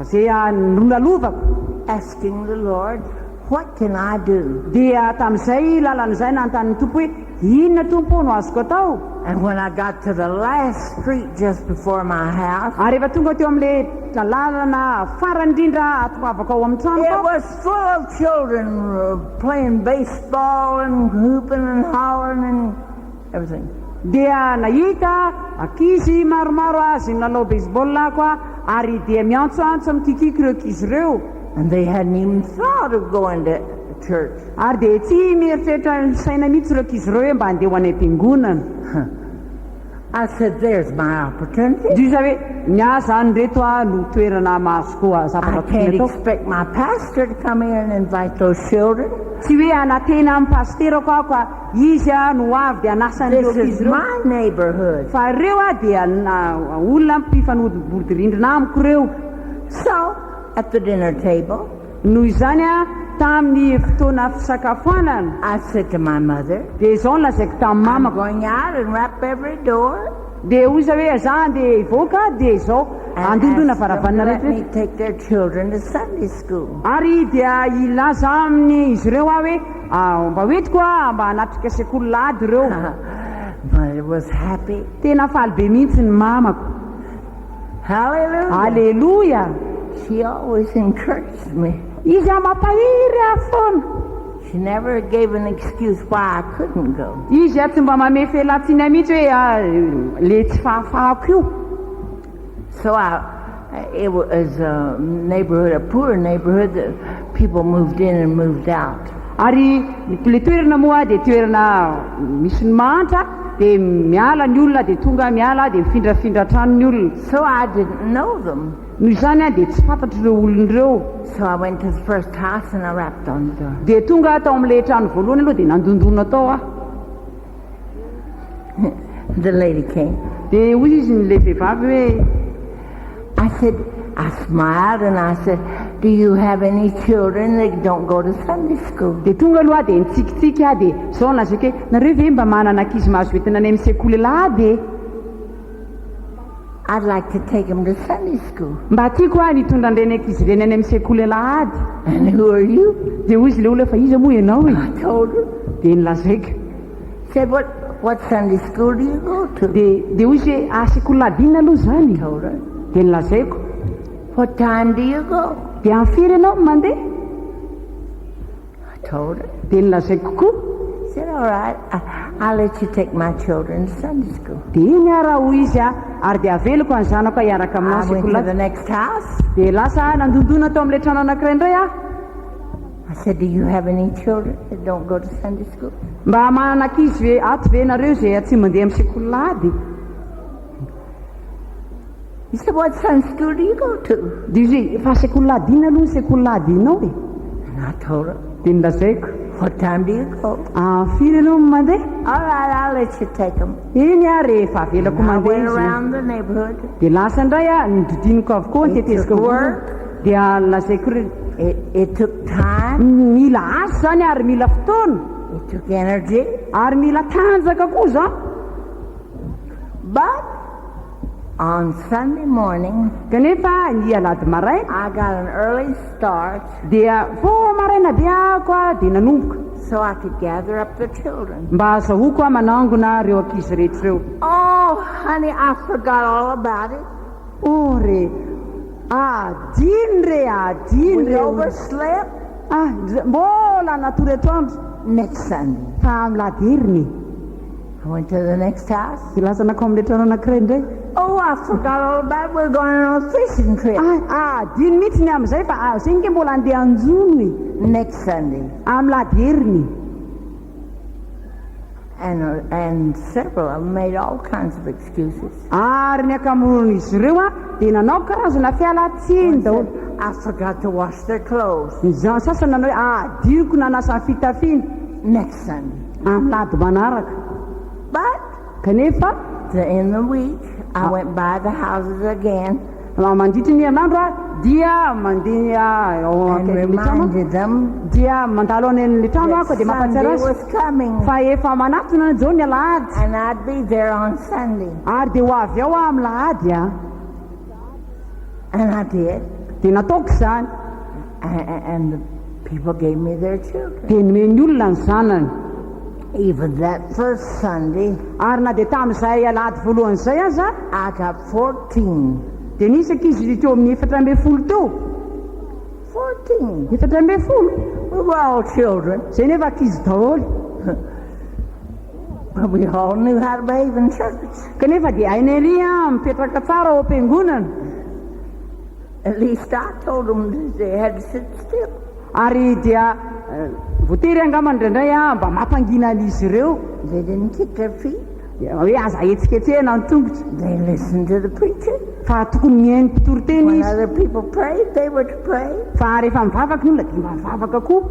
zay nolalovako, asking the Lord, what can I do? dia tamin'izay lalan'izay nanontany ny tompo hoe inona tompo no azoko atao. And when I got to the last street just before my house, Ary rehefa tonga teo amin'le lalana farany indrindra atoavako ao amin'ny it tranoko, was full of children playing baseball and hooping and hollering and everything. dia nahita ankizy maromaro azy nanao baseball koa, ary dia miantsoantso mikikiko ireo ankizy ireo. And they hadn't even thought of going to church. Ary dia tsy mieritreritra ny saina mihitsy ireo ankizy ireo hoe mba handeha ho any am-piangonana. I said, there's my opportunity. Disa hoe miasa any reto no toerana mahazoko zavatra I tokony can't atao. expect my pastor to come here and invite those children. Tsy hoe anatena amin'ny pasterako aho ka izy no avy dia anasan'ireo This ankizy is ireo. my neighborhood. Fa ireo dia olona mpifanodibodorindrina amiko ireo. So, at the dinner table, Noho izany tamin'ny fotoana fisakafoanana, I said to my mother, dia izao no lazaiko tamin'ny I'm mamako. going out and rap every door Dia oza hoe za andeha hivoaka, dia izao and andondona ask them to varavarana let me rehetra. take their children to Sunday school. Ary dia ilaza aminy izy ireo hoe mba hoetiko mba hanatrika sekoly lady ireo. Mother was happy. Tena faly be mihitsy ny mamako. Hallelujah. Aleluia. She always encouraged me. Izy mampahiry aho foana. She never gave an excuse why I couldn't go. Izy tsy mba mame felatsiana mihitsy hoe le tsy fahafahako io. So it was a neighborhood, a poor neighborhood. That people moved in and moved out. Ary le toerana moa dia toerana misy ny mantra, dia miala ny olona, dia tonga miala, dia mifindrafindra trano ny olona. So I didn't know them. Noho izany dia tsy fantatro ireo olona ireo. So I went to the first house and I rapped on the door. Dia tonga tao amin'ilay trano voalohany aloha dia nandondona tao aho. The lady came. Dia hoy izy ny le vehivavy hoe, I smiled and I said, do you have any children that don't go to Sunday school? dia tonga aloha dia nitsikitsiky aho dia izao lazaiko hoe nareo ve mba manana ankizy mahazo entina any amin'ny sekoly lahady? I'd like to take them to Sunday school. Mba tiako nitondra an'ireny ankizy ireny any amin'ny sekoly lahady. And who are you? Dia hoy izy le olona fa iza moa ianao e? I told her. Dia nilazaiko. Said, what Sunday school do you go to? Dia hoy izy hoe sekoly lahady inona aloha zany? Told her. Dia nilazaiko. What time do you go? Dia amin'ny firy ianao mandeha? I told her. Dia nilazaiko koa. Said, all right, I'll let you take my children to Sunday school. Dia niara hoy izy ary dia aveloko any zanako hiaraka aminao I went sekoly to the lahady. next house. Dia lasa nandondona tao amin'ilay trano anankiray indray aho. I said, do you have any children that don't go to Sunday school? Mba manana ankizy ve ato ve nareo zay tsy mandeha amin'ny sekoly lahady? He said, what Sunday school do you go to? Dia izy hoe fa sekoly lahady inona aloha ny sekoly lahady inao e? And I told her, Dia nilazaiko. what time do you go? Firy ianao mandeha? All right, I'll let you take them. Iny rehefa avelako I mandeha went izy. around the neighborhood. Dia lasa indray nididiniko avokoa It niteteziko took avokoa. work. Dia lazaiko hoe It took time. mila asa zany ary mila fotoana It took energy. ary mila tanjaka koa za. But on Sunday morning, Kanefa ny alady maraina I got an early start dia vao maraina be ahako dia nanomboka so I could gather up the children. mba azahoako manangona ireo ankizy rehetra ireo. Oh, honey, I forgot all about it. Re adiny We re overslept. mbola natory atoandro Next Sunday, fa milady heriny. I went to the next house. Dia lasa nakao amin'ilay trano anankiray indray. Oh, I forgot all about it. We're going on a fishing trip. Adiny mihitsy ny amin'izay fa zay nge mbola andeha anjony Next Sunday. amilady heriny. And several of them made all kinds of excuses. Ary ny akamoron'izy ireo dia nanao karazana fialatsiny One daholo. said, I forgot to wash their clothes. Ny sasany nanao hoe adiniko nanasa ny fitafiana Next Sunday. amilady manaraka. But Kanefa in the week, I went by the houses again. mandritry ny herinandro dia mandeha ao and akaikin'ny trano reminded them dia mandalo any amin'ny trano ako that dia mampatsiara Sunday azy was coming fa efa manatona zao ny alahady and I'd be there on Sunday. ary dia ho avy ao amin'ny lahady a And I did. dia nataoko izany And the people gave me their children. dia nomeny olona ny zanany Even that first Sunday, ary na dia tamin'izay alahady voalohany izay aza I got 14. dia nisy ankizy teo amin'ny 14 teo 14. 14 We were all children, zay nefa ankizy daholo but we all knew how to behave in church. kanefa dia hainy ery a mipetraka tsara ao am-piangonana At least I told them they had to sit still. ary dia voatery angamba indraindray a mba mampangina an'izy ireo They didn't kick their feet. dia hoe aza etsiketsehana ny tongotra They listened to the preacher. fa tokony mihaino mpitoriteny When izy other people prayed, they were to pray. fa rehefa mivavaka ny olona dia mba mivavaka koa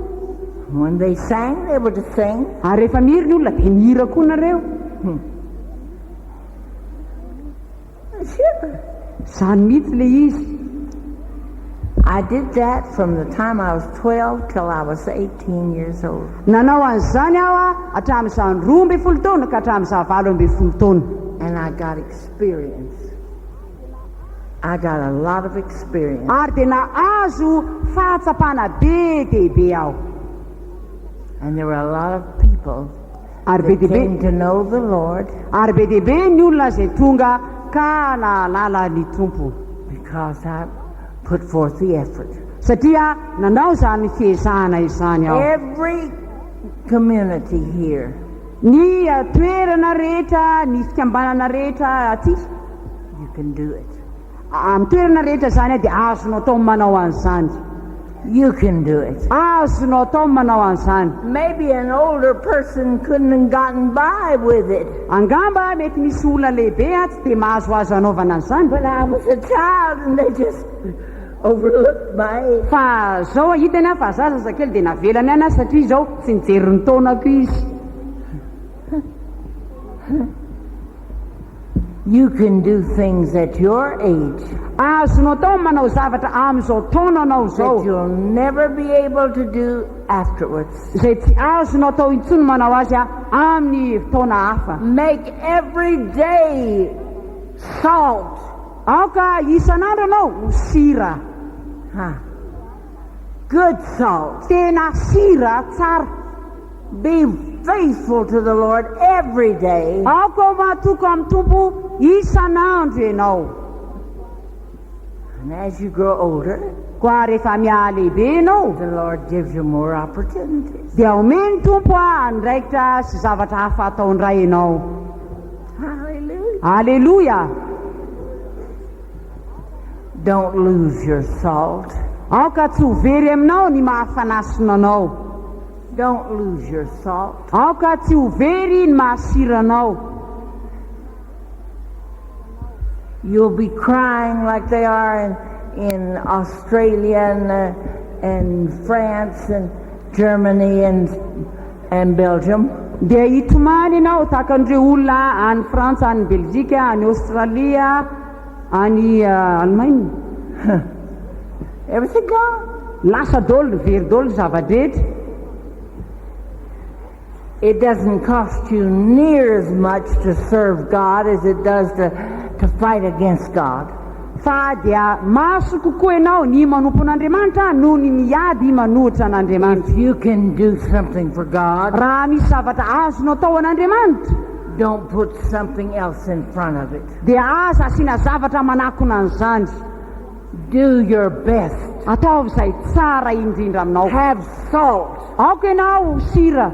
When they sang, they were to sing. ary rehefa mihiry ny olona dia mihira koa nareo Sure. zany mihitsy le izy I did that from the time I was 12 till I was 18 years old. nanao an'izany aho a hatramin'izany 12 taona ka hatramin'izany 12 taona And I got experience. I got a lot of experience. ary dia nahazo fahatsapana be dehibe aho And there were a lot of people ary be that came dehibe to know the Lord ary be dehibe ny olona zay tonga ka nahalala ny tompo because I put forth the effort. satria nanao zany fiezahana izany aho Every community here, ny toerana rehetra ny fikambanana rehetra aty you can do it. amin'ny toerana rehetra zany a dia azonao atao manao an'izany You can do it. azonao atao manao an'izany Maybe an older person couldn't have gotten by with it, angamba mety misy olona lehibe a tsy dia mahazoazo anaovana an'izany but I was a child and they just overlooked my age. fa zao hitany a fa zaza zakely dia navelany ana satria zao tsy nijery ny taonako izy You can do things at your age azonao atao manao zavatra amin'izao taona anao that zao you'll never be able to do afterwards. zay tsy azonao atao intsony manao azy a amin'ny taona hafa Make every day salt. aoka isan'andro anao sira Huh. Good salt. tena sira tsara Be faithful to the Lord every day. aoka matoko amin'ny tompo isan'andro ianao And as you grow older, koa rehefa miaha lehibe ianao the Lord gives you more opportunities. dia omeny tompo a ndraikitra sy zavatra hafa ataondray ianao Hallelujah. aleloia Don't lose your salt. aoka tsy ho very aminao ny mahafanasina anao Don't lose your salt. aoka tsy ho very ny mahasiranao You'll be crying like they are in Australia and France and Germany and Belgium. dia hitomany ianao tahaka an'ireo olona any frantsa any belzika any australia any allemagne Everything gone. lasa dolo very dolo zava-drehetra It doesn't cost you near as much to serve God as it does to fight against God. fa dia maso kokoa ianao ny manompon'andriamanitra noho ny miady manohitra an'andriamanitra If you can do something for God, raha misy zavatra azonao atao an'andriamanitra don't put something else in front of it. dia aza asiana zavatra manakona an'izany Do your best. ataovy izay tsara indrindra aminao Have salt. aoka ianao sira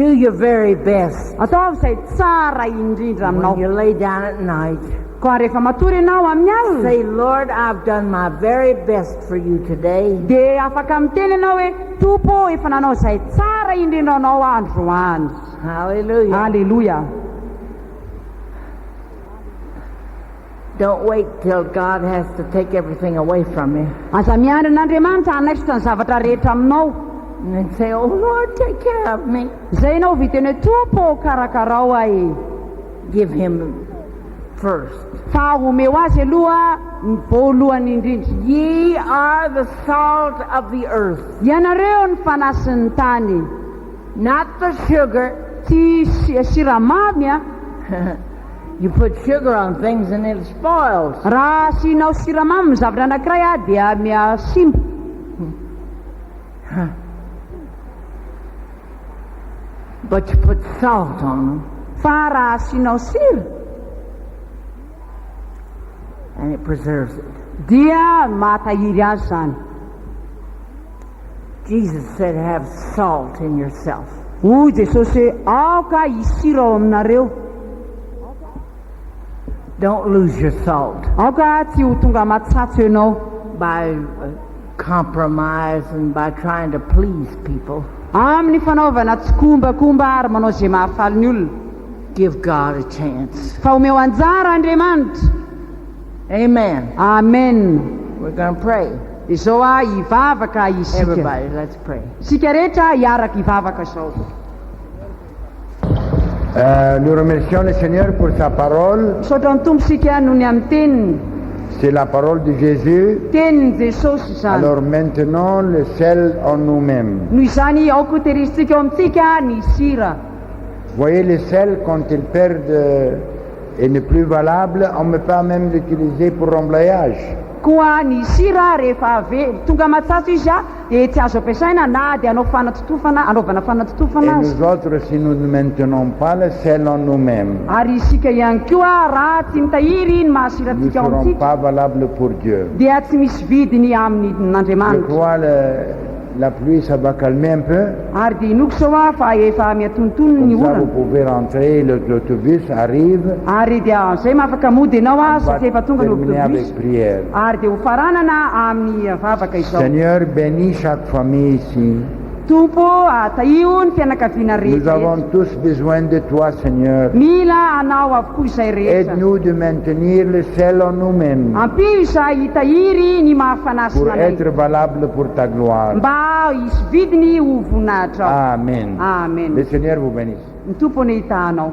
Do your very best. ataovy izay tsara indrindra aminao When you lay down at night, koa rehefa matory ianao amin'ny alina say, Lord, I've done my very best for you today. dia afaka miteny ianao hoe tompo efa nanao izay tsara indrindra anao androany Hallelujah. aleloia Don't wait till God has to take everything away from you. aza miandry an'andriamanitra anaisitra ny zavatra rehetra aminao And then say, oh, Lord, take care of me. zay ianao viteny hoe tompo karakarao ae Give him first. fa omeo azy aloha ny voalohany indrindra. Ye are the salt of the earth, Ianareo ny fanasin'ny tany, not the sugar. tsy siramamy a. You put sugar on things and it spoils. Raha asianao siramamy ny zavatra anankiray a dia simba. But you put salt on them Fa raha asianao sira and it preserves it. dia mahatahiry azy zany. Jesus said, have salt in yourself. Hoy Jesosy hoe aoka isira ao aminareo, Don't lose your salt aoka tsy ho tonga matsatso ianao by compromise and by trying to please people. amin'ny fanaovana tsy kombakomba ary manao zay mahafaly ny olona. Give God a chance. Fa omeo anjara Andriamanitra. Amen. Amen. We're going to pray. Izao a hivavaka isika. Everybody, let's pray. Isika rehetra hiaraka hivavaka izao. Nous remercions le Seigneur pour sa parole. Misaotra ny tombosika noho ny amin'ny teniny. C'est la parole de Jésus. Teniny Jesosy zany. Alors maintenant, le sel en nous-mêmes. Noho izany ao koa tehirizitsika ao amintsika ny sira. Voyez le sel, quand il perd et n'est plus valable, on ne peut pas même l'utiliser pour remblayage. Koa ny sira rehefa tonga matsatso izy a dia tsy azo ampiasaina na dia anaovana Et fanatotofana azy. nous autres, si nous ne maintenons pas le sel en nous-mêmes, Ary isika ihany koa raha tsy mitahiry ny nous ne mahasiratsika ao serons amintsika pas valables pour Dieu. dia tsy misy vidiny Je amin'Andriamanitra. crois la pluie, ça va calmer un peu. Ary dia inoko sao a fa efa miatontono ny Comme ça, vous orana. pouvez rentrer, l'autobus arrive. Ary dia zay mahafaka mody ianao a On va satria efa tonga ny terminer autobus. avec prière. Ary dia ho faranana amin'ny vavaka izao. Seigneur, bénis chaque famille ici. Tompo tahio ny fianakaviana Nous rehetra. avons tous besoin de toi, Seigneur. Mila anao avokoa izay rehetra. Aide-nous de maintenir le sel en nous-mêmes Ampio izay hitahiry ny pour mahafanasina anay. être valable pour ta gloire. Mba hisy vidiny ho voninahitra ao. Amen. Amen. Le Seigneur vous bénisse. Ny tompony hitanao.